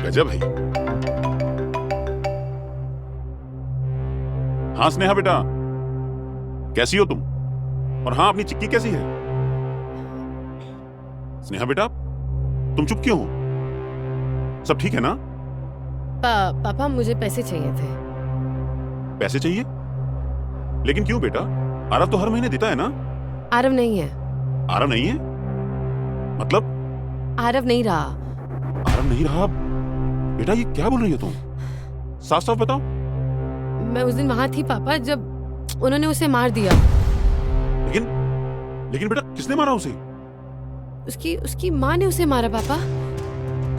गजब है। हाँ स्नेहा बेटा, कैसी हो तुम? और हाँ, अपनी चिक्की कैसी है? स्नेहा बेटा, तुम चुप क्यों हो? सब ठीक है ना? पापा मुझे पैसे चाहिए थे। पैसे चाहिए? लेकिन क्यों बेटा? आरव तो हर महीने देता है ना? आरव नहीं है। आरव नहीं है? मतलब? आरव नहीं रहा। आरव नहीं रहा? बेटा ये क्या बोल रही हो तुम? साफ साफ बताओ। मैं उस दिन वहां थी पापा, जब उन्होंने उसे मार दिया। लेकिन बेटा, किसने मारा उसे? उसकी माँ ने उसे मारा पापा,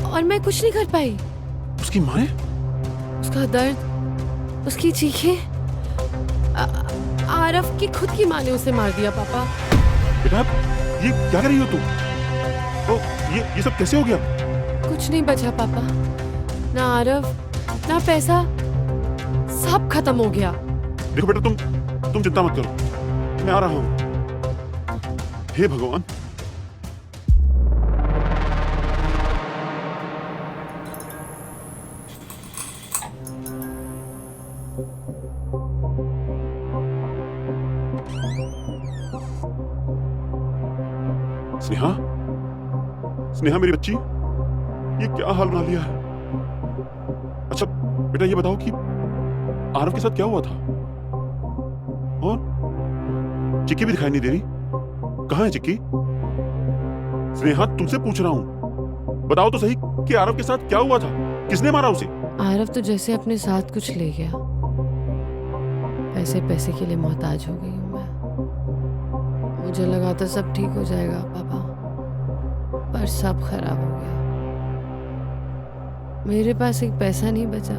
और मैं कुछ नहीं कर पाई। उसकी माँ ने? उसका दर्द, उसकी चीखें, आरव की खुद की माँ ने उसे मार दिया पापा। बेटा ये क्या कर रही हो तुम? तो ये सब कैसे हो गया? कुछ नहीं बचा पापा, ना आरव ना पैसा, सब खत्म हो गया। देखो बेटा, तुम चिंता मत करो, मैं आ रहा हूं। हे भगवान। स्नेहा, स्नेहा मेरी बच्ची, ये क्या हाल बना लिया है? अच्छा बेटा ये बताओ कि आरव के साथ क्या हुआ था? और चिक्की भी दिखाई नहीं दे रही, कहाँ है चिक्की? स्नेहा तुमसे पूछ रहा हूं, बताओ तो सही कि आरव के साथ क्या हुआ था? किसने मारा उसे? आरव तो जैसे अपने साथ कुछ ले गया। पैसे के लिए मोहताज हो गई हूं मैं। मुझे लगा था सब ठीक हो जाएगा पापा, पर सब खराब हो गया। मेरे पास एक पैसा नहीं बचा।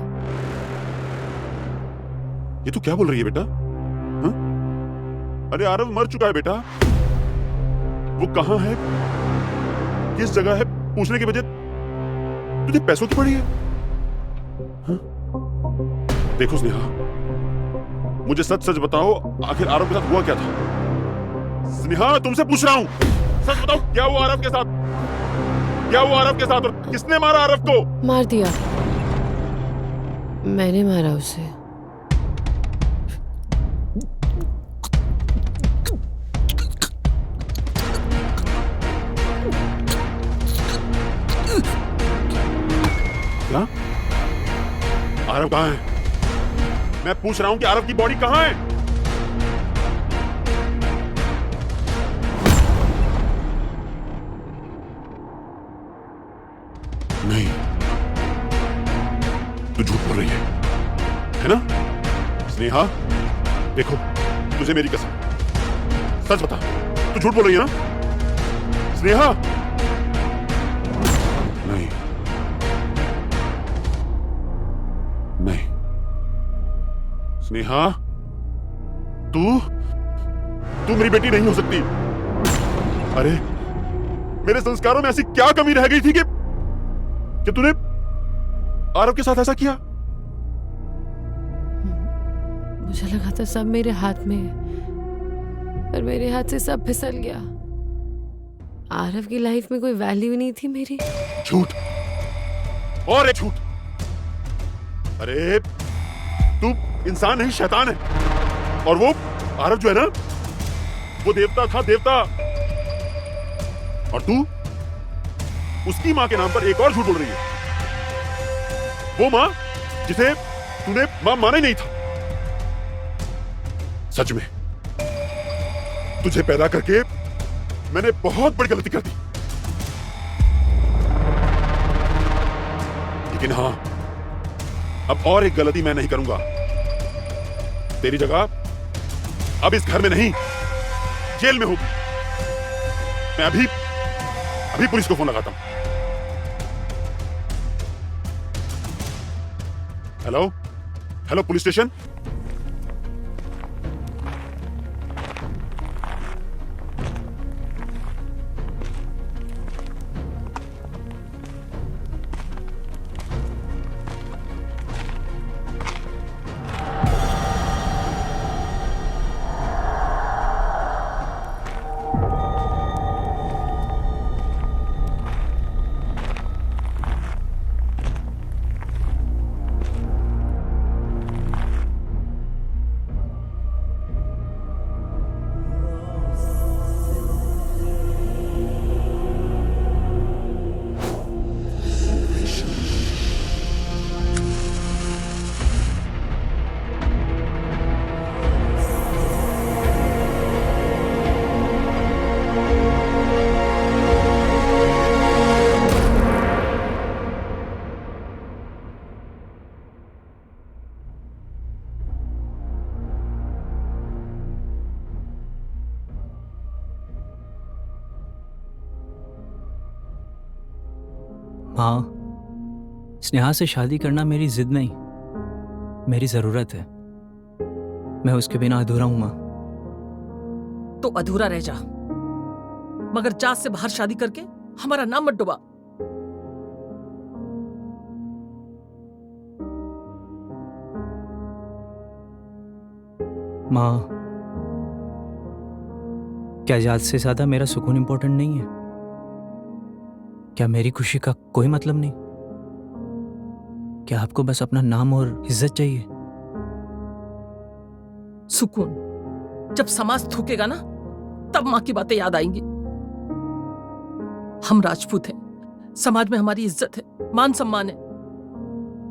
ये तू क्या बोल रही है बेटा? हा? अरे आरव मर चुका है बेटा। वो कहां है, किस जगह है, पूछने के बजाय तुझे पैसों की पड़ी है। हा? देखो स्नेहा, मुझे सच सच बताओ, आखिर आरव के साथ हुआ क्या था? स्नेहा तुमसे पूछ रहा हूं, सच बताओ, क्या हुआ आरव के साथ? क्या हुआ आरव के साथ, और किसने मारा आरव को? मार दिया, मैंने मारा उसे। क्या? आरव कहां है? मैं पूछ रहा हूं कि आरव की बॉडी कहां है? नहीं, तू झूठ बोल रही है ना? स्नेहा देखो, तुझे मेरी कसम, सच बता, तू झूठ बोल रही है ना? स्नेहा नहीं, नहीं स्नेहा, तू मेरी बेटी नहीं हो सकती। अरे मेरे संस्कारों में ऐसी क्या कमी रह गई थी कि तूने आरव के साथ ऐसा किया? मुझे लगा था सब मेरे हाथ में है, पर मेरे हाथ से सब फिसल गया। आरव की लाइफ में कोई वैल्यू नहीं थी मेरी। झूठ और एक झूठ। अरे तू इंसान नहीं, शैतान है। और वो आरव जो है ना, वो देवता था, देवता। और तू उसकी मां के नाम पर एक और झूठ बोल रही है। वो मां जिसे तूने मां माना ही नहीं था। सच में तुझे पैदा करके मैंने बहुत बड़ी गलती कर दी। लेकिन हां, अब और एक गलती मैं नहीं करूंगा। तेरी जगह अब इस घर में नहीं, जेल में होगी। मैं अभी पुलिस को फोन लगाता हूं। Hello hello, police station. माँ, स्नेहा से शादी करना मेरी जिद नहीं, मेरी जरूरत है। मैं उसके बिना अधूरा हूं माँ। तो अधूरा रह जा, मगर जात से बाहर शादी करके हमारा नाम मत डुबा। माँ, क्या जात से ज्यादा मेरा सुकून इंपॉर्टेंट नहीं है? क्या मेरी खुशी का कोई मतलब नहीं? क्या आपको बस अपना नाम और इज्जत चाहिए? सुकून जब समाज थूकेगा ना, तब माँ की बातें याद आएंगी। हम राजपूत हैं, समाज में हमारी इज्जत है, मान सम्मान है।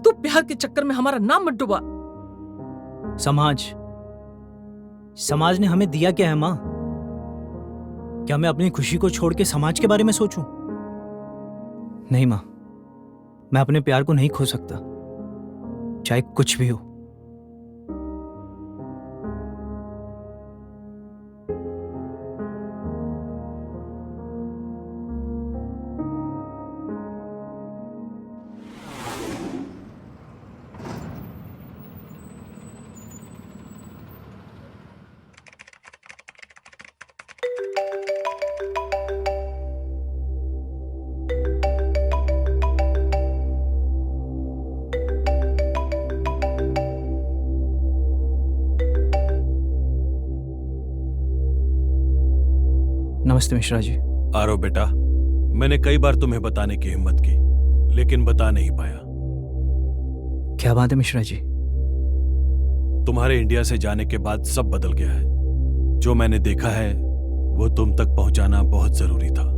तू प्यार के चक्कर में हमारा नाम मत डुबा। समाज ने हमें दिया क्या है माँ? क्या मैं अपनी खुशी को छोड़ के समाज के बारे में सोचूं? नहीं माँ, मैं अपने प्यार को नहीं खो सकता, चाहे कुछ भी हो। नमस्ते मिश्रा जी। आरो बेटा, मैंने कई बार तुम्हें बताने की हिम्मत की, लेकिन बता नहीं पाया। क्या बात है मिश्रा जी? तुम्हारे इंडिया से जाने के बाद सब बदल गया है। जो मैंने देखा है वो तुम तक पहुंचाना बहुत जरूरी था।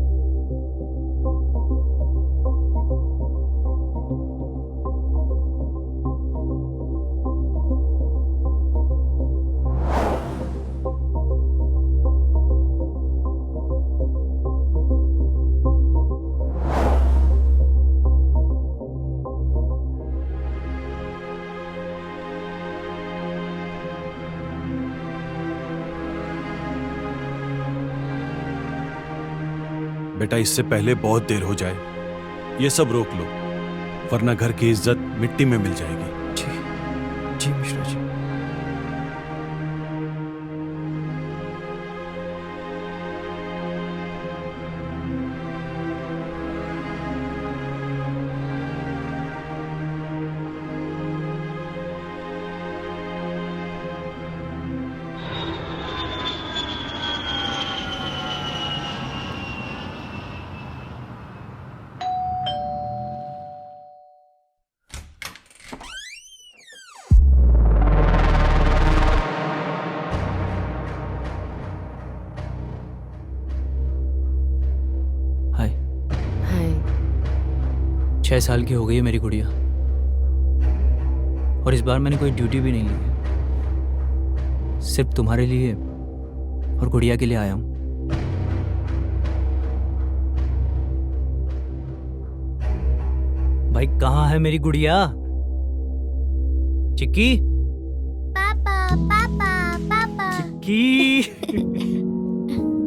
बेटा, इससे पहले बहुत देर हो जाए, ये सब रोक लो, वरना घर की इज्जत मिट्टी में मिल जाएगी। जी मिश्रा जी। हाय। हाय। 6 साल की हो गई है मेरी गुड़िया, और इस बार मैंने कोई ड्यूटी भी नहीं ली है। सिर्फ तुम्हारे लिए और गुड़िया के लिए आया हूं। भाई, कहाँ है मेरी गुड़िया? चिक्की, पापा पापा पापा। Chikki.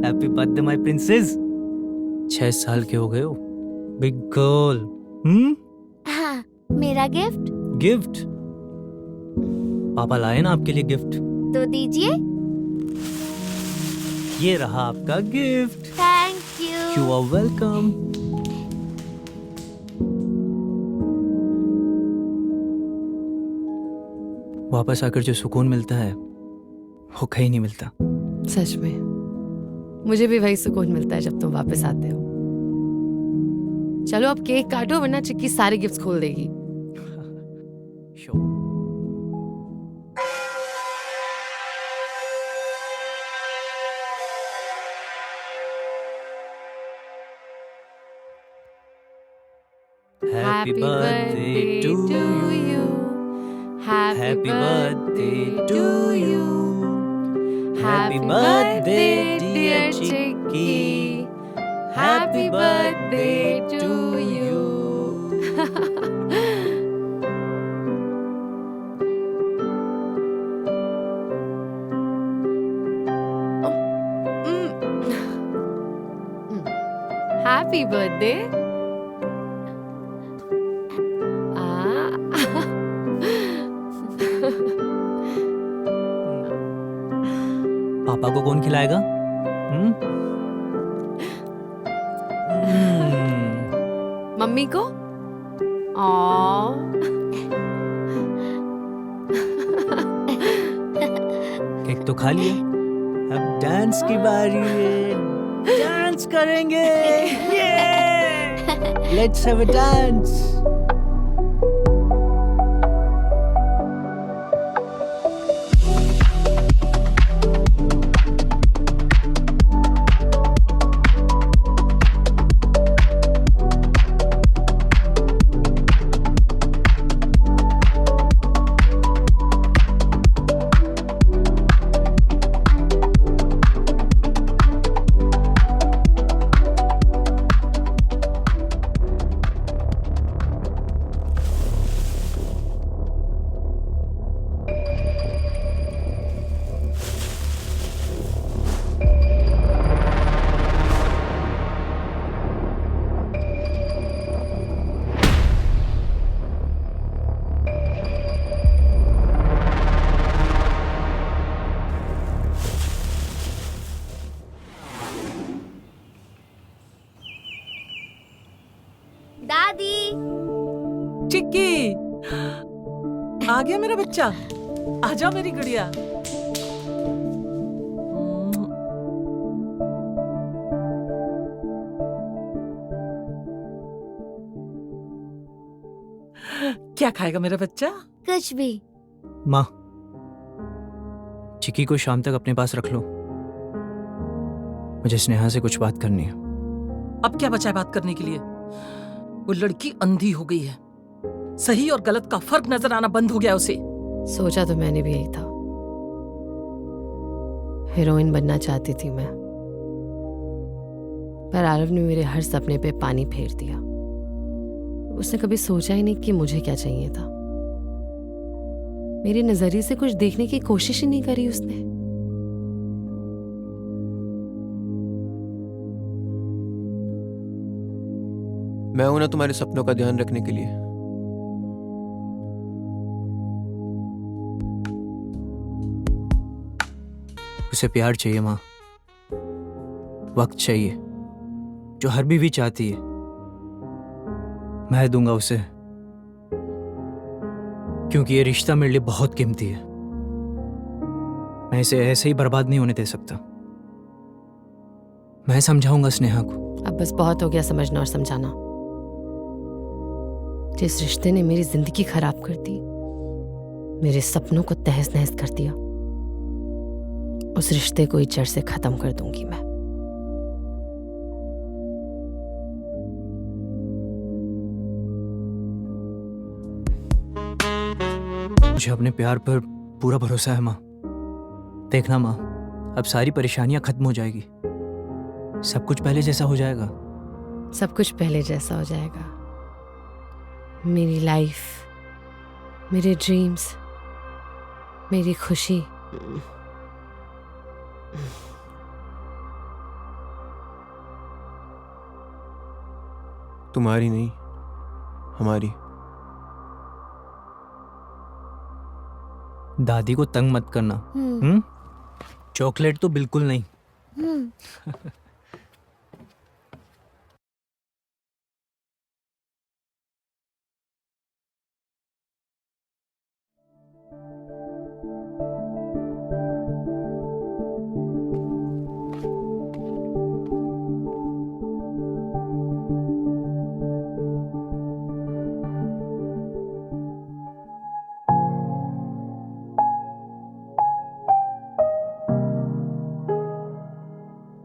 Happy birthday my princess. 6 साल के हो गए हो, बिग गर्ल। हाँ, मेरा गिफ्ट गिफ्ट? पापा लाए ना आपके लिए गिफ्ट। तो दीजिए। ये रहा आपका gift. Thank you. You are welcome. वापस आकर जो सुकून मिलता है वो कहीं नहीं मिलता। सच में मुझे भी वही सुकून मिलता है जब तुम वापस आते हो। चलो अब केक काटो, वरना चिक्की सारे गिफ्ट्स खोल देगी। Sure. Happy birthday to you. Happy birthday to you. Happy birthday dear Chicky. Happy birthday to you. Happy birthday. पापा को कौन खिलाएगा? हम्म? मम्मी को? केक तो खा लिया, अब डांस की बारी है। डांस करेंगे। Let's have a dance. दादी। चिक्की, आ गया मेरा बच्चा। आजा मेरी गुड़िया। क्या खाएगा मेरा बच्चा? कुछ भी। माँ, चिक्की को शाम तक अपने पास रख लो, मुझे स्नेहा से कुछ बात करनी है। अब क्या बचा है बात करने के लिए? वो लड़की अंधी हो गई है, सही और गलत का फर्क नजर आना बंद हो गया उसे। सोचा तो मैंने भी यही था। हीरोइन बनना चाहती थी मैं, पर आरव ने मेरे हर सपने पे पानी फेर दिया। उसने कभी सोचा ही नहीं कि मुझे क्या चाहिए था। मेरे नजरिए से कुछ देखने की कोशिश ही नहीं करी उसने। मैं हूं ना तुम्हारे सपनों का ध्यान रखने के लिए। उसे प्यार चाहिए माँ, वक्त चाहिए, जो हर बीवी चाहती है। मैं दूंगा उसे, क्योंकि ये रिश्ता मेरे लिए बहुत कीमती है। मैं इसे ऐसे ही बर्बाद नहीं होने दे सकता। मैं समझाऊंगा स्नेहा को। अब बस बहुत हो गया समझना और समझाना। जिस रिश्ते ने मेरी जिंदगी खराब कर दी, मेरे सपनों को तहस नहस कर दिया, उस रिश्ते को ही जड़ से खत्म कर दूंगी मैं। मुझे अपने प्यार पर पूरा भरोसा है माँ। देखना माँ, अब सारी परेशानियां खत्म हो जाएगी, सब कुछ पहले जैसा हो जाएगा। सब कुछ पहले जैसा हो जाएगा। मेरी लाइफ, मेरे ड्रीम्स, मेरी खुशी। तुम्हारी नहीं, हमारी। दादी को तंग मत करना। चॉकलेट तो बिल्कुल नहीं।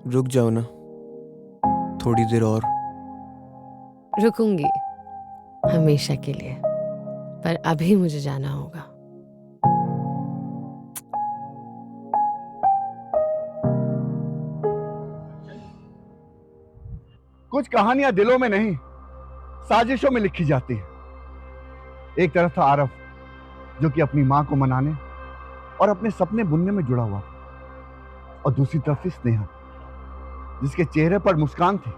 रुक जाओ ना थोड़ी देर और। रुकूंगी हमेशा के लिए, पर अभी मुझे जाना होगा। कुछ कहानियां दिलों में नहीं, साजिशों में लिखी जाती है। एक तरफ था आरव, जो कि अपनी मां को मनाने और अपने सपने बुनने में जुड़ा हुआ था, और दूसरी तरफ थी स्नेहा, जिसके चेहरे पर मुस्कान थी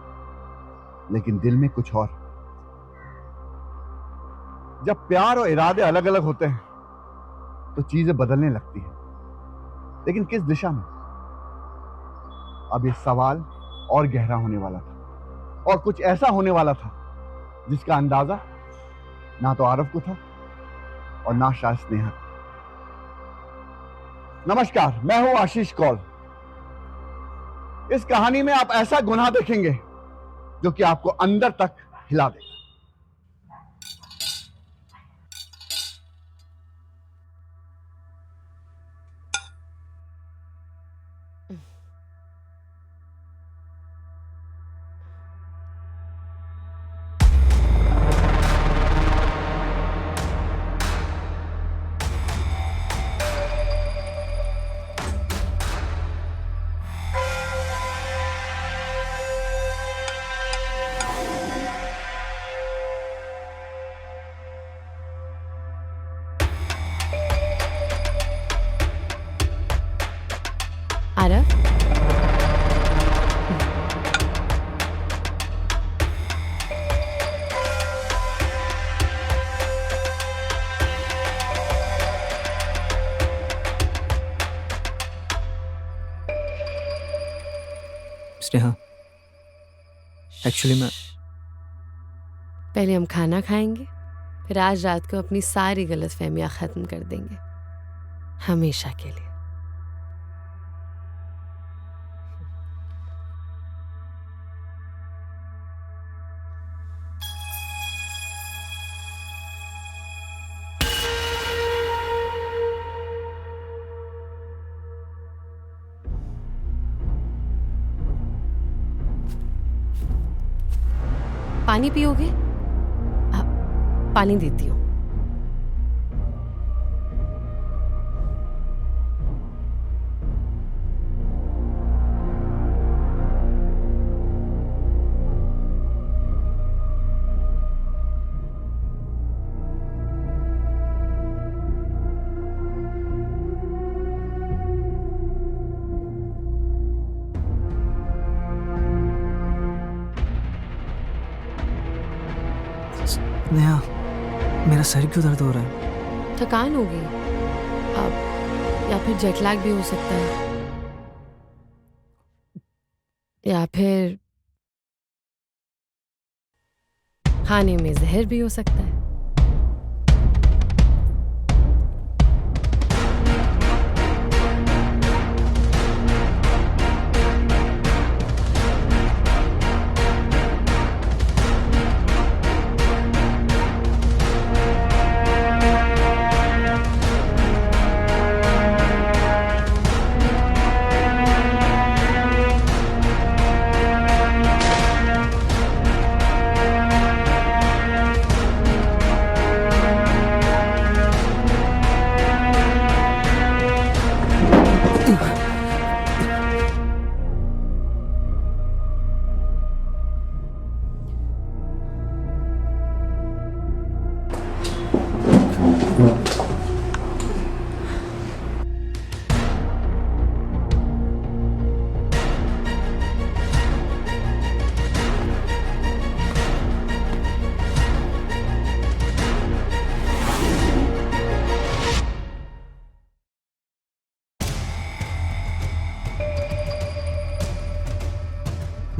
लेकिन दिल में कुछ और। जब प्यार और इरादे अलग अलग होते हैं तो चीजें बदलने लगती हैं, लेकिन किस दिशा में, अब ये सवाल और गहरा होने वाला था, और कुछ ऐसा होने वाला था जिसका अंदाजा ना तो आरव को था और ना शायद स्नेहा को। नमस्कार, मैं हूं आशीष कौल। इस कहानी में आप ऐसा गुनाह देखेंगे जो कि आपको अंदर तक हिला देगा। आरव, स्नेहा, एक्चुअली मैं पहले हम खाना खाएंगे, फिर आज रात को अपनी सारी गलतफहमियां खत्म कर देंगे, हमेशा के लिए। पानी पियोगे? पानी देती हूँ। स्नेहा, मेरा सर क्यों दर्द हो रहा है? थकान होगी अब, या फिर जेट लैग भी हो सकता है, या फिर खाने में जहर भी हो सकता है।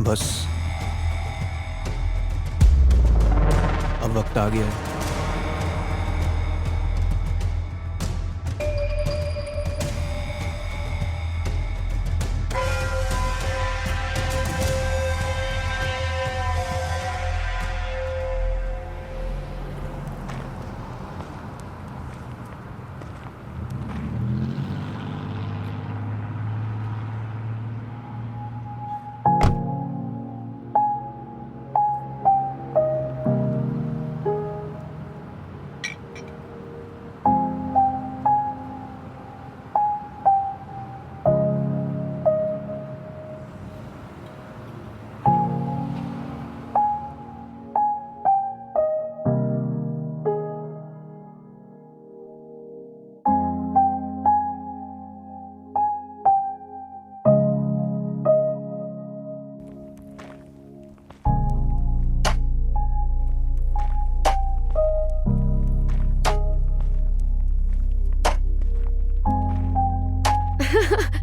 बस अब वक्त आ गया है।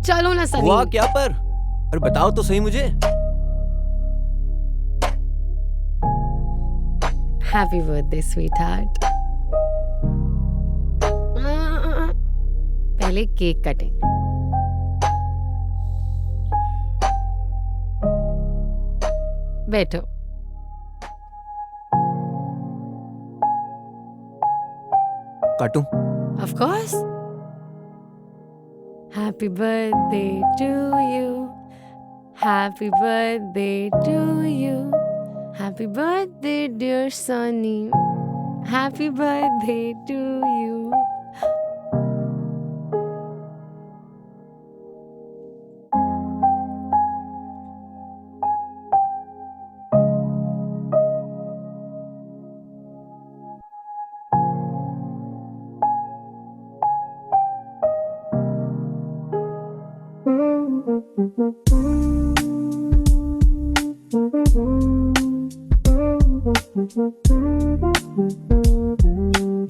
चलो ना सनी। हुआ क्या पर? अरे बताओ तो सही मुझे। Happy birthday sweetheart. पहले केक कटिंग। बैठो। काटूं? Of course. Happy birthday to you. Happy birthday to you. Happy birthday, dear Sunny. Happy birthday to you.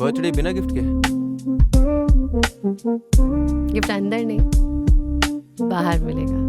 Birthday बिना गिफ्ट के? गिफ्ट अंदर नहीं, बाहर मिलेगा।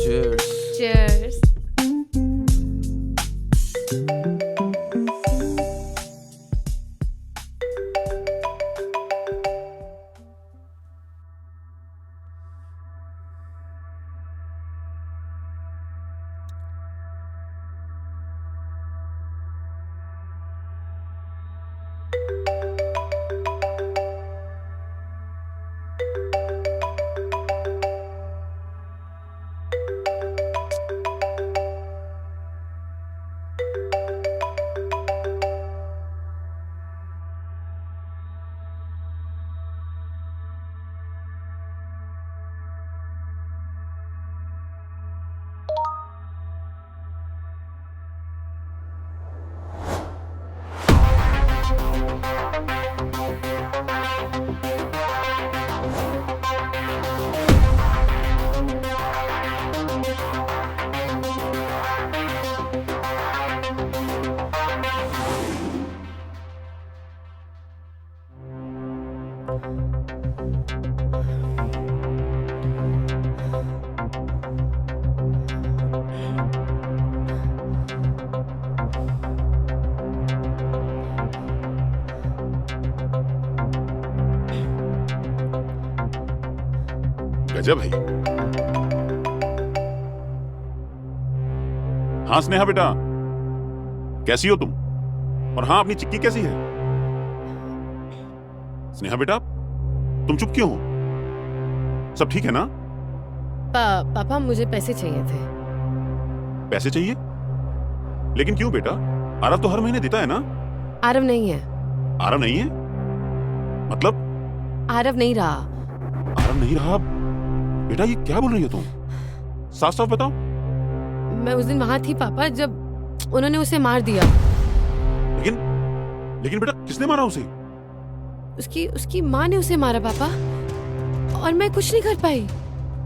Cheers. Cheers. गजब है। हाँ स्नेहा बेटा, कैसी हो तुम? और हाँ, अपनी चिक्की कैसी है? स्नेहा बेटा, तुम चुप क्यों हो? सब ठीक है ना? पापा मुझे पैसे चाहिए थे। पैसे चाहिए? लेकिन क्यों बेटा? आरव तो हर महीने देता है ना? आरव नहीं है। आरव नहीं है? मतलब? आरव नहीं रहा। आरव नहीं रहा? बेटा ये क्या बोल रही हो तुम? साफ साफ बताओ। मैं उस दिन वहां थी पापा, जब उन्होंने उसे मार दिया। लेकिन बेटा, किसने मारा उसे? उसकी माँ ने उसे मारा पापा, और मैं कुछ नहीं कर पाई।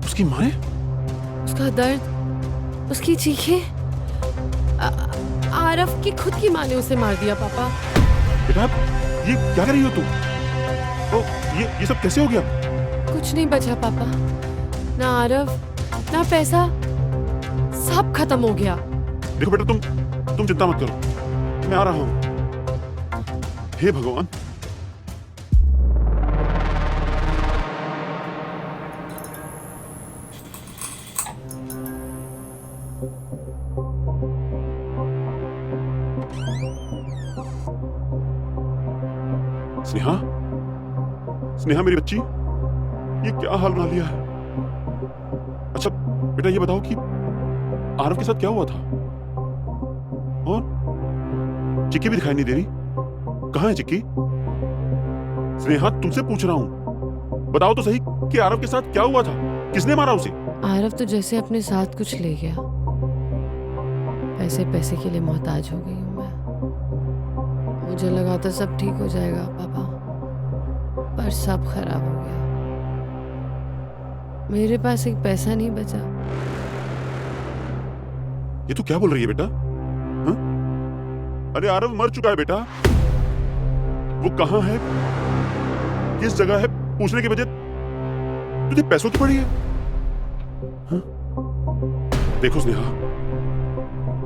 उसकी माँ ने? उसका दर्द, उसकी चीखें, आरव की खुद की माँ ने उसे मार दिया पापा। बेटा ये क्या कर रही हो तुम? तो ये सब कैसे हो गया? कुछ नहीं बचा पापा, ना आरव ना पैसा, सब खत्म हो गया। देखो बेटा, तुम चिंता मत करो, मैं आ रहा हूं। हे भगवान। स्नेहा, स्नेहा मेरी बच्ची, ये क्या हाल बना लिया है? अच्छा बेटा ये बताओ कि आरव के साथ क्या हुआ था? और चिक्की भी दिखाई नहीं दे रही, कहाँ है चिक्की? स्नेहा तुमसे पूछ रहा हूं, बताओ तो सही कि आरव के साथ क्या हुआ था? किसने मारा उसे? आरव तो जैसे अपने साथ कुछ ले गया। पैसे के लिए मोहताज हो गई हूं मैं। मुझे लगा था सब ठीक हो जाएगा पापा, पर सब खराब हो गया। मेरे पास एक पैसा नहीं बचा। ये तू क्या बोल रही है बेटा? हाँ? अरे आरव मर चुका है बेटा। वो कहाँ है, किस जगह है, पूछने के बजाय तुझे पैसों की पड़ी है। हाँ? देखो स्नेहा,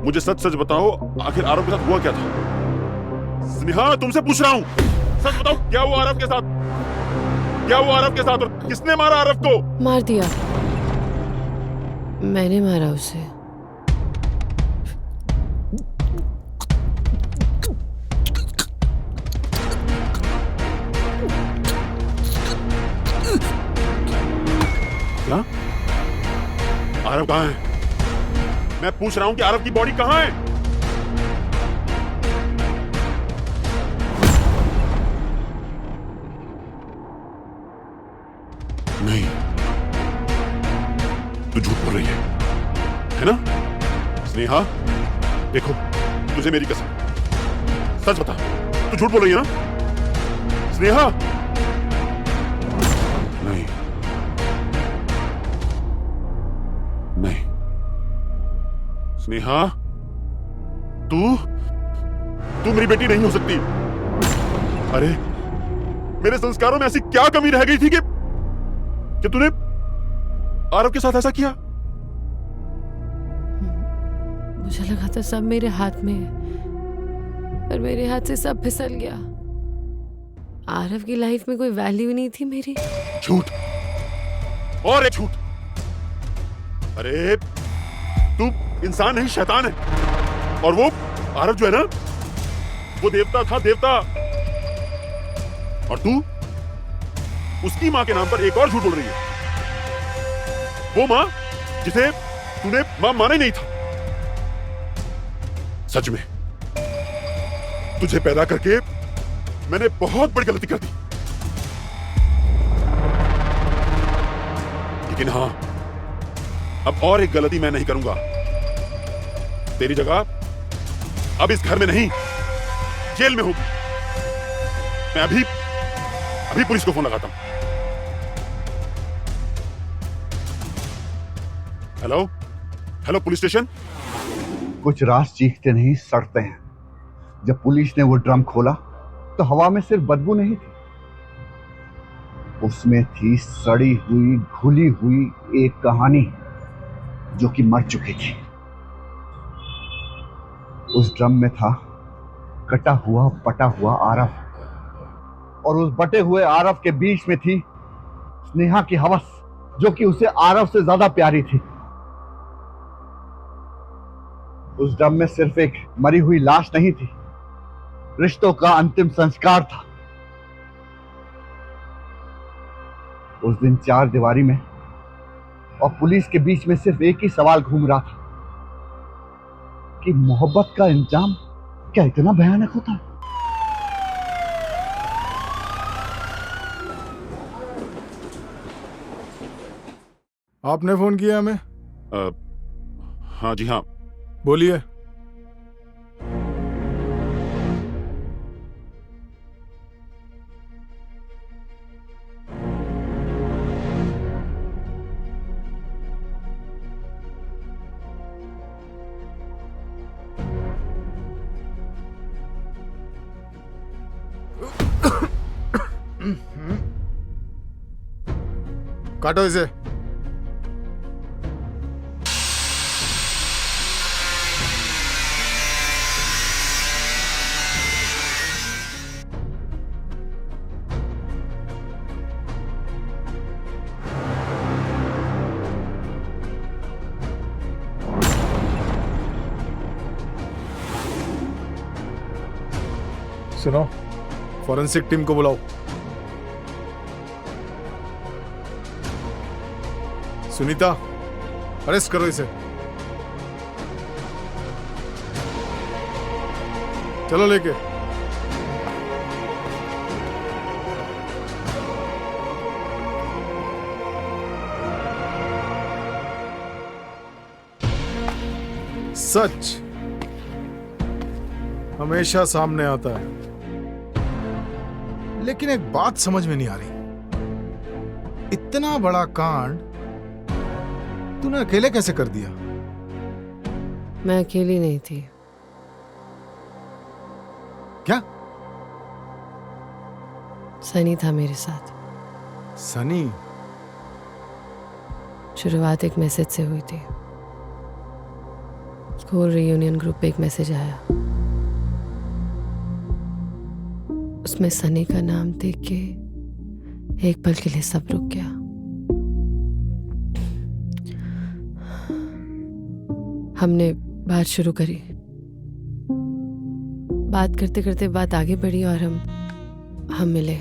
मुझे सच सच बताओ, आखिर आरव के साथ हुआ क्या था? स्नेहा तुमसे पूछ रहा हूं, सच बताओ, क्या हुआ आरव के साथ? क्या हुआ आरव के साथ, और किसने मारा आरव को? मार दिया, मैंने मारा उसे। क्या? आरव कहाँ है? मैं पूछ रहा हूं कि आरव की बॉडी कहाँ है? नहीं, तू झूठ बोल रही है ना? स्नेहा देखो, तुझे मेरी कसम, सच बता, तू झूठ बोल रही है ना? स्नेहा नहीं, नहीं स्नेहा, तू मेरी बेटी नहीं हो सकती। अरे मेरे संस्कारों में ऐसी क्या कमी रह गई थी कि तूने आरव के साथ ऐसा किया? मुझे लगा था सब मेरे हाथ में है, पर मेरे हाथ से सब फिसल गया। आरव की लाइफ में कोई वैल्यू नहीं थी मेरी। झूठ और एक झूठ। अरे तू इंसान नहीं, शैतान है। और वो आरव जो है ना, वो देवता था, देवता। और तू उसकी मां के नाम पर एक और झूठ बोल रही है। वो मां जिसे तूने मां माना ही नहीं था। सच में तुझे पैदा करके मैंने बहुत बड़ी गलती कर दी। लेकिन हां, अब और एक गलती मैं नहीं करूंगा। तेरी जगह अब इस घर में नहीं, जेल में होगी। मैं अभी पुलिस को फोन लगाता हूं। Hello police station. कुछ रास चीखते नहीं सड़ते हैं। जब पुलिस ने वो ड्रम खोला तो हवा में सिर्फ बदबू नहीं थी, उसमें थी सड़ी हुई, घुली हुई एक कहानी जो कि मर चुकी थी। उस ड्रम में था कटा हुआ, पटा हुआ आरव, और उस बटे हुए आरव के बीच में थी स्नेहा की हवस, जो कि उसे आरव से ज्यादा प्यारी थी। उस डब में सिर्फ एक मरी हुई लाश नहीं थी, रिश्तों का अंतिम संस्कार था। उस दिन चार दीवारी में और पुलिस के बीच में सिर्फ एक ही सवाल घूम रहा था कि मोहब्बत का इंजाम क्या इतना भयानक होता है? आपने फोन किया हमें? हाँ जी हाँ। बोलिए। काटो इसे। सुनो, फॉरेंसिक टीम को बुलाओ। सुनीता, अरेस्ट करो इसे। चलो लेके। सच हमेशा सामने आता है, लेकिन एक बात समझ में नहीं आ रही। इतना बड़ा कांड तूने अकेले कैसे कर दिया? मैं अकेली नहीं थी। क्या? सनी था मेरे साथ। सनी? शुरुआत एक मैसेज से हुई थी। स्कूल रियूनियन ग्रुप पे एक मैसेज आया, उसमें सनी का नाम देख के एक पल के लिए सब रुक गया। हमने बात शुरू करी। बात करते करते बात आगे बढ़ी और हम मिले।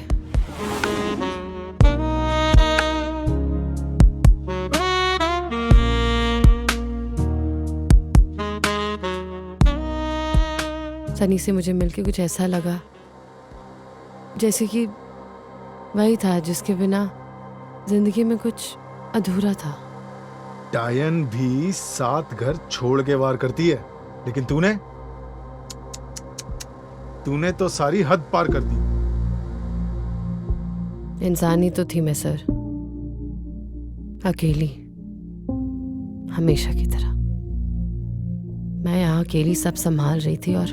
सनी से मुझे मिलके कुछ ऐसा लगा जैसे कि वही था जिसके बिना जिंदगी में कुछ अधूरा था। डायन भी 7 घर छोड़ के वार करती है, लेकिन तूने तो सारी हद पार कर दी। इंसान ही तो थी मैं सर, अकेली, हमेशा की तरह। मैं यहाँ अकेली सब संभाल रही थी और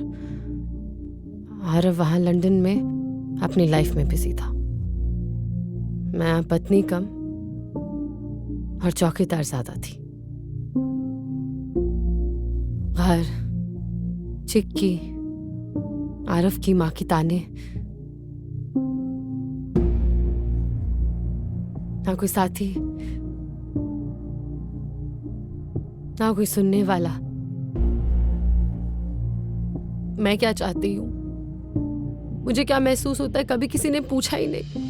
आरव वहां लंदन में अपनी लाइफ में बिजी था। मैं पत्नी कम और चौकीदार ज्यादा थी। घर, चिक्की, आरव की माँ की ताने, ना कोई साथी, ना कोई सुनने वाला। मैं क्या चाहती हूँ, मुझे क्या महसूस होता है, कभी किसी ने पूछा ही नहीं।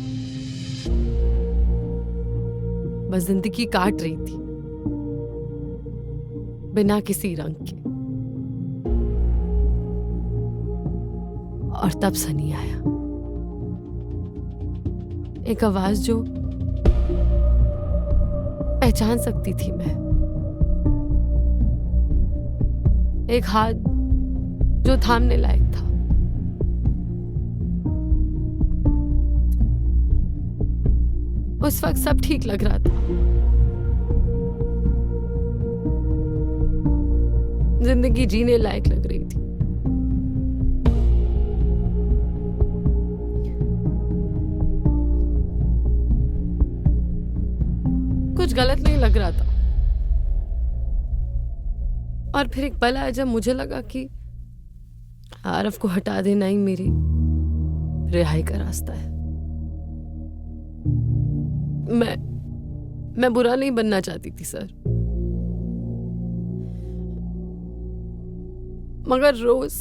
बस जिंदगी काट रही थी बिना किसी रंग के। और तब सनी आया, एक आवाज जो पहचान सकती थी मैं, एक हाथ जो थामने लायक था। उस वक्त सब ठीक लग रहा था, जिंदगी जीने लायक लग रही थी। कुछ गलत नहीं लग रहा था। और फिर एक पल आया जब मुझे लगा कि आरव को हटा देना ही मेरी रिहाई का रास्ता है। मैं बुरा नहीं बनना चाहती थी सर, मगर रोज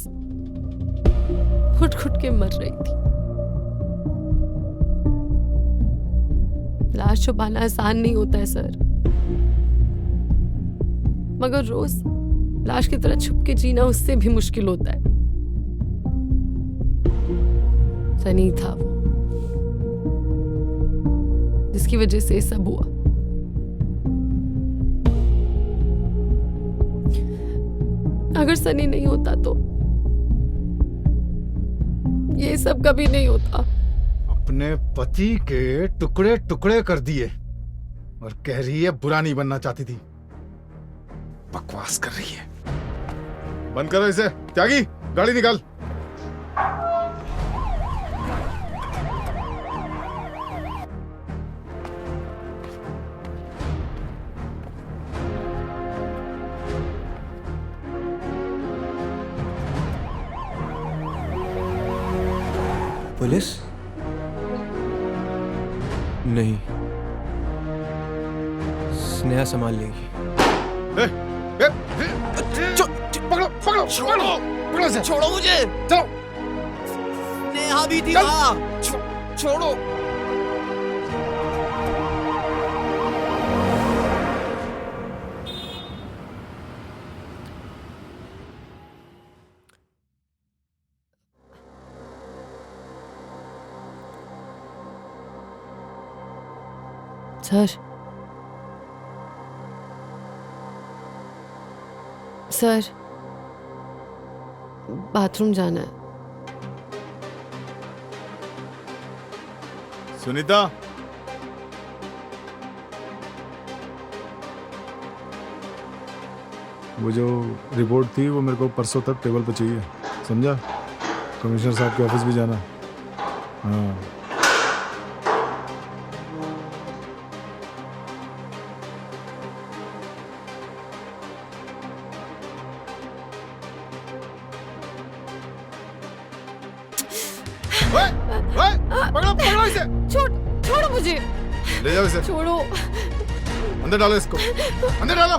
घुट घुट के मर रही थी। लाश छुपाना आसान नहीं होता है सर, मगर रोज लाश की तरह छुप के जीना उससे भी मुश्किल होता है। सनी था वो जिसकी वजह से सब हुआ। अगर सनी नहीं होता तो ये सब कभी नहीं होता। अपने पति के टुकड़े टुकड़े कर दिए और कह रही है बुरा नहीं बनना चाहती थी। बकवास कर रही है। बंद करो इसे। त्यागी, गाड़ी निकाल। पुलिस? नहीं, स्नेहा संभाल लेगी। पकड़ो पकड़ो पकड़ो पकड़ो इसे। छोड़ो मुझे। चलो। नेहा भी थी वहाँ। छोड़ो। सर, बाथरूम जाना है। सुनीता, वो जो रिपोर्ट थी वो मेरे को परसों तक टेबल पे चाहिए, समझा? कमिश्नर साहब के ऑफिस भी जाना। हाँ। पकड़ो पकड़ो इसे। छोड़ो मुझे। ले जाओ इसे। छोड़ो। अंदर डालो इसको। अंदर डालो।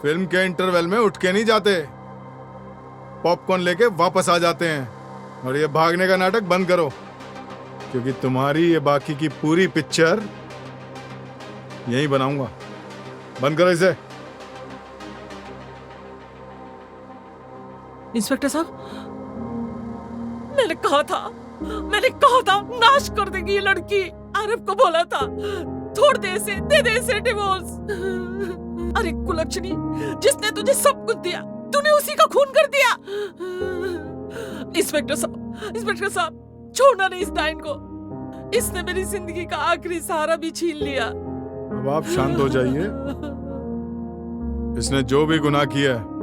फिल्म के इंटरवल में उठ के नहीं जाते, पॉपकॉर्न लेके वापस आ जाते हैं। और ये भागने का नाटक बंद करो, क्योंकि तुम्हारी ये बाकी की पूरी पिक्चर यही बनाऊंगा। बंद करो इसे। इंस्पेक्टर साहब, मैंने कहा था नाश कर देगी ये लड़की। आरव को बोला था छोड़ दे इसे, दे दे इसे डिवोर्स। अरे कुलक्षणी, जिसने तुझे सब कुछ दिया तूने उसी का खून कर दिया। इंस्पेक्टर साहब, छोड़ना नहीं इस डायन को। इसने मेरी जिंदगी का आखिरी सहारा भी छीन लिया। अब आप शांत हो जाइए। इसने जो भी गुनाह किया है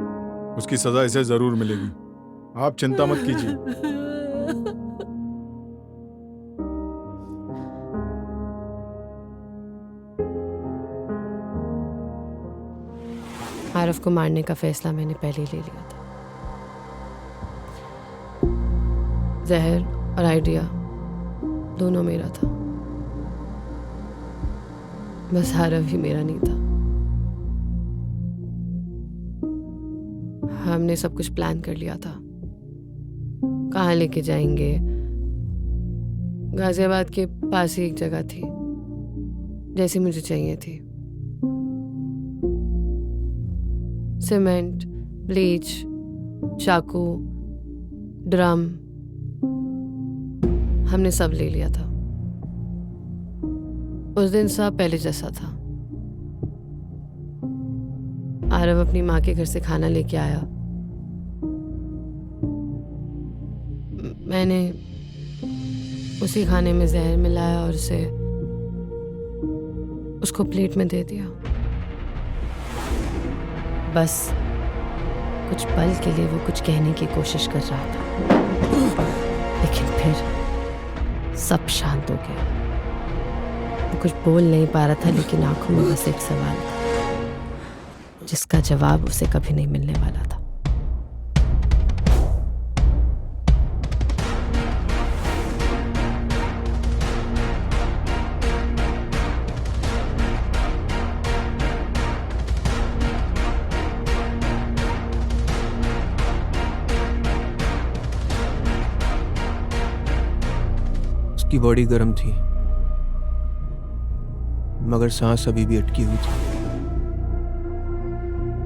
उसकी सजा इसे जरूर मिलेगी। आप चिंता मत कीजिए। आरव को मारने का फैसला मैंने पहले ही ले लिया था। जहर और आइडिया दोनों मेरा था, बस आरव ही मेरा नहीं था। हमने सब कुछ प्लान कर लिया था, कहाँ लेके जाएंगे। गाजियाबाद के पास ही एक जगह थी जैसी मुझे चाहिए थी। सीमेंट, ब्लीच, चाकू, ड्रम, हमने सब ले लिया था। उस दिन सब पहले जैसा था। आरव अपनी माँ के घर से खाना लेके आया। मैंने उसी खाने में जहर मिलाया और उसको प्लेट में दे दिया। बस कुछ पल के लिए वो कुछ कहने की कोशिश कर रहा था, लेकिन फिर सब शांत हो गया। वो कुछ बोल नहीं पा रहा था, लेकिन आंखों में बस एक सवाल था जिसका जवाब उसे कभी नहीं मिलने वाला था। उसकी बॉडी गर्म थी, मगर सांस अभी भी अटकी हुई थी।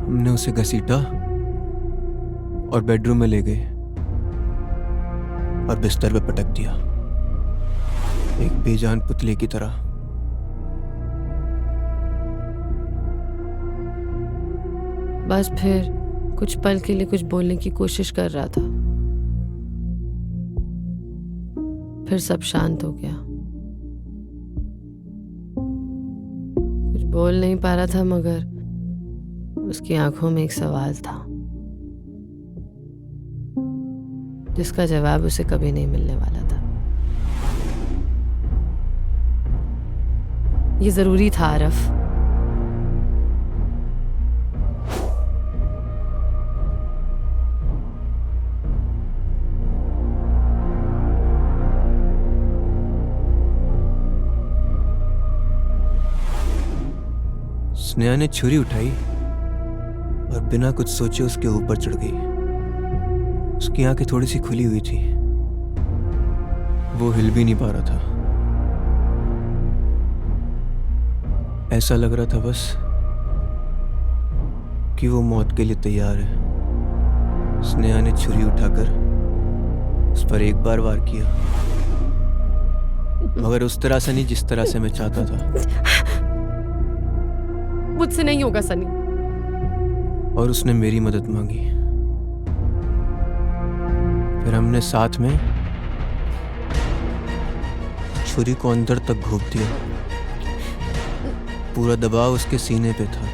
हमने उसे घसीटा और बेडरूम में ले गए और बिस्तर पे पटक दिया, एक बेजान पुतले की तरह। बस फिर कुछ पल के लिए कुछ बोलने की कोशिश कर रहा था, फिर सब शांत हो गया। कुछ बोल नहीं पा रहा था, मगर उसकी आंखों में एक सवाल था जिसका जवाब उसे कभी नहीं मिलने वाला था। ये जरूरी था आरफ। स्नेहा ने छुरी उठाई और बिना कुछ सोचे उसके ऊपर चढ़ गई। उसकी आंखें थोड़ी सी खुली हुई थी, वो हिल भी नहीं पा रहा था। ऐसा लग रहा था बस कि वो मौत के लिए तैयार है। स्नेहा ने छुरी उठाकर उस पर एक बार वार किया, मगर उस तरह से नहीं जिस तरह से मैं चाहता था। मुझसे नहीं होगा सनी। और उसने मेरी मदद मांगी। फिर हमने साथ में छुरी को अंदर तक घोंप दिया। पूरा दबाव उसके सीने पे था।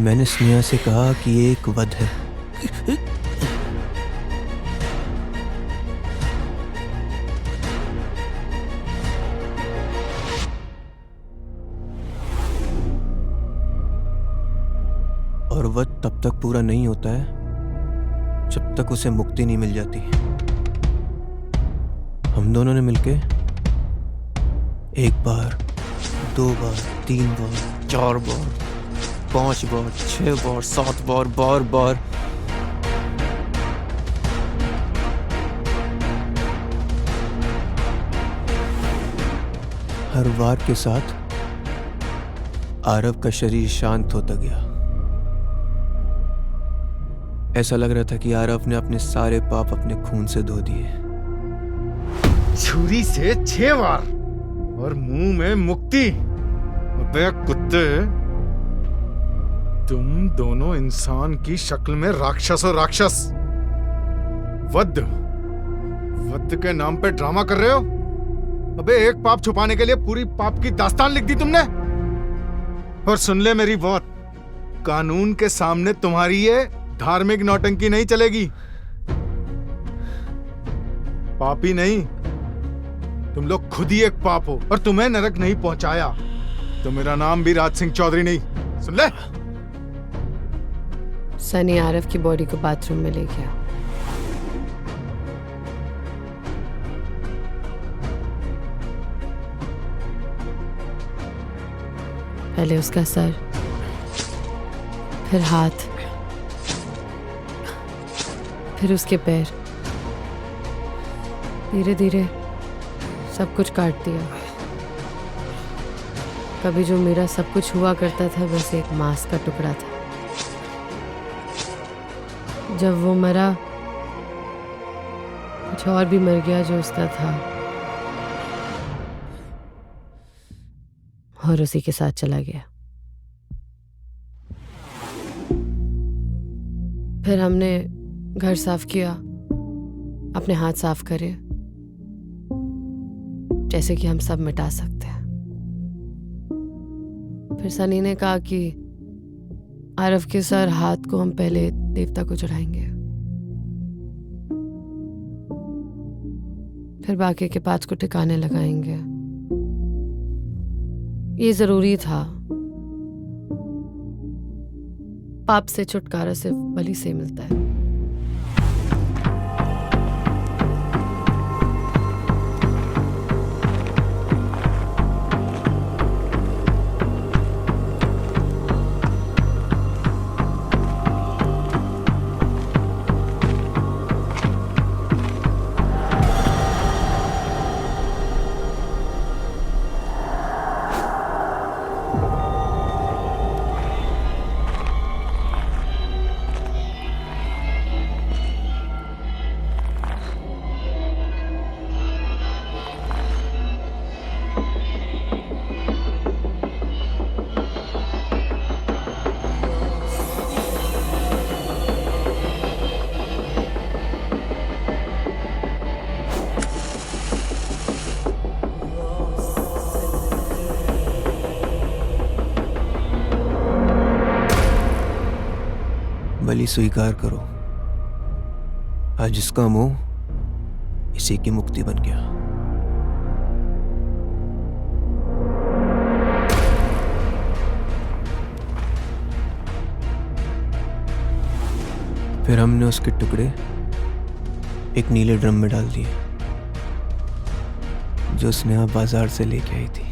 मैंने स्नेहा से कहा कि ये एक वध है। और वध तब तक पूरा नहीं होता है जब तक उसे मुक्ति नहीं मिल जाती। हम दोनों ने मिलके 1 बार, 2 बार, 3 बार, 4 बार, 5 बार, 6 बार, 7 बार, बार बार हर वार के साथ आरव का शरीर शांत होता गया। ऐसा लग रहा था कि आरव ने अपने सारे पाप अपने खून से धो दिए। छुरी से 6 बार और मुंह में मुक्ति। अबे कुत्ते, तुम दोनों इंसान की शक्ल में राक्षस और राक्षस। वध के नाम पे ड्रामा कर रहे हो। अबे एक पाप छुपाने के लिए पूरी पाप की दास्तान लिख दी तुमने। और सुन ले मेरी बात, कानून के सामने तुम्हारी ये धार्मिक नौटंकी नहीं चलेगी। पापी नहीं, तुम लोग खुद ही एक पाप हो और तुम्हें नरक नहीं पहुंचाया तो मेरा नाम भी राज सिंह चौधरी नहीं। सुन ले। सनी आरव की बॉडी को बाथरूम में ले गया। पहले उसका सर, फिर हाथ, फिर उसके पैर। धीरे धीरे सब कुछ काट दिया। कभी जो मेरा सब कुछ हुआ करता था बस एक मांस का टुकड़ा था। जब वो मरा, कुछ और भी मर गया जो उसका था, और उसी के साथ चला गया। फिर हमने घर साफ किया, अपने हाथ साफ करे, जैसे कि हम सब मिटा सकते हैं। फिर सनी ने कहा कि आरव के सर हाथ को हम पहले देवता को चढ़ाएंगे, फिर बाकी के पार्ट्स को ठिकाने लगाएंगे। ये जरूरी था। पाप से छुटकारा सिर्फ बलि से मिलता है। बलि स्वीकार करो, आज जिसका मुंह इसी की मुक्ति बन गया। फिर हमने उसके टुकड़े एक नीले ड्रम में डाल दिए जो स्नेहा बाजार से लेके आई थी।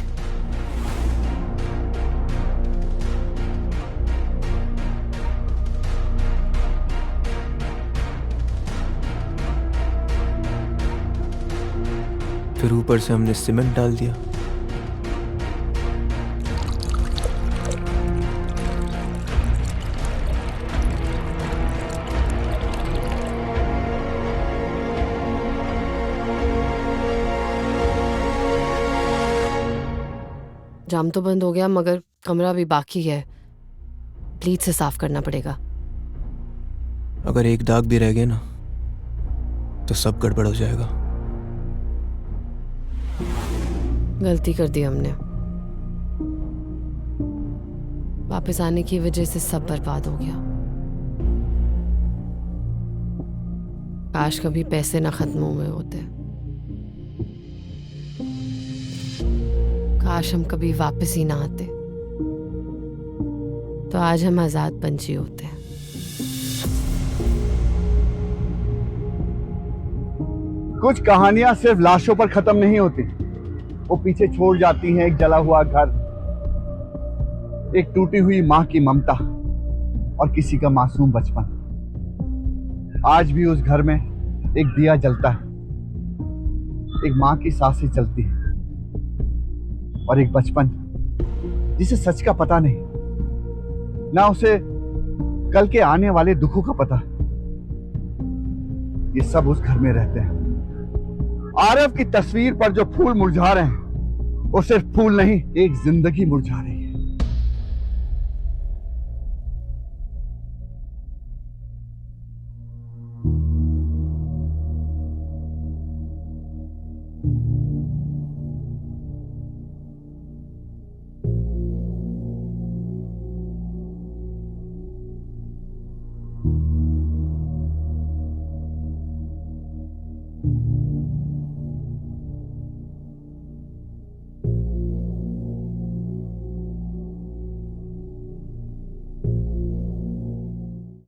फिर ऊपर से हमने सीमेंट डाल दिया। जाम तो बंद हो गया मगर कमरा भी बाकी है, ब्लीच से साफ करना पड़ेगा। अगर एक दाग भी रह गया ना तो सब गड़बड़ हो जाएगा। गलती कर दी हमने, वापस आने की वजह से सब बर्बाद हो गया। काश कभी पैसे ना खत्म हुए होते, काश हम कभी वापस ही ना आते, तो आज हम आजाद पंछी होते। कुछ कहानियां सिर्फ लाशों पर खत्म नहीं होती, वो पीछे छोड़ जाती हैं एक जला हुआ घर, एक टूटी हुई मां की ममता और किसी का मासूम बचपन। आज भी उस घर में एक दिया जलता है, एक मां की सांसें चलती है और एक बचपन जिसे सच का पता नहीं, ना उसे कल के आने वाले दुखों का पता। ये सब उस घर में रहते हैं। आरव की तस्वीर पर जो फूल मुरझा रहे हैं वो सिर्फ फूल नहीं, एक जिंदगी मुरझा रही है।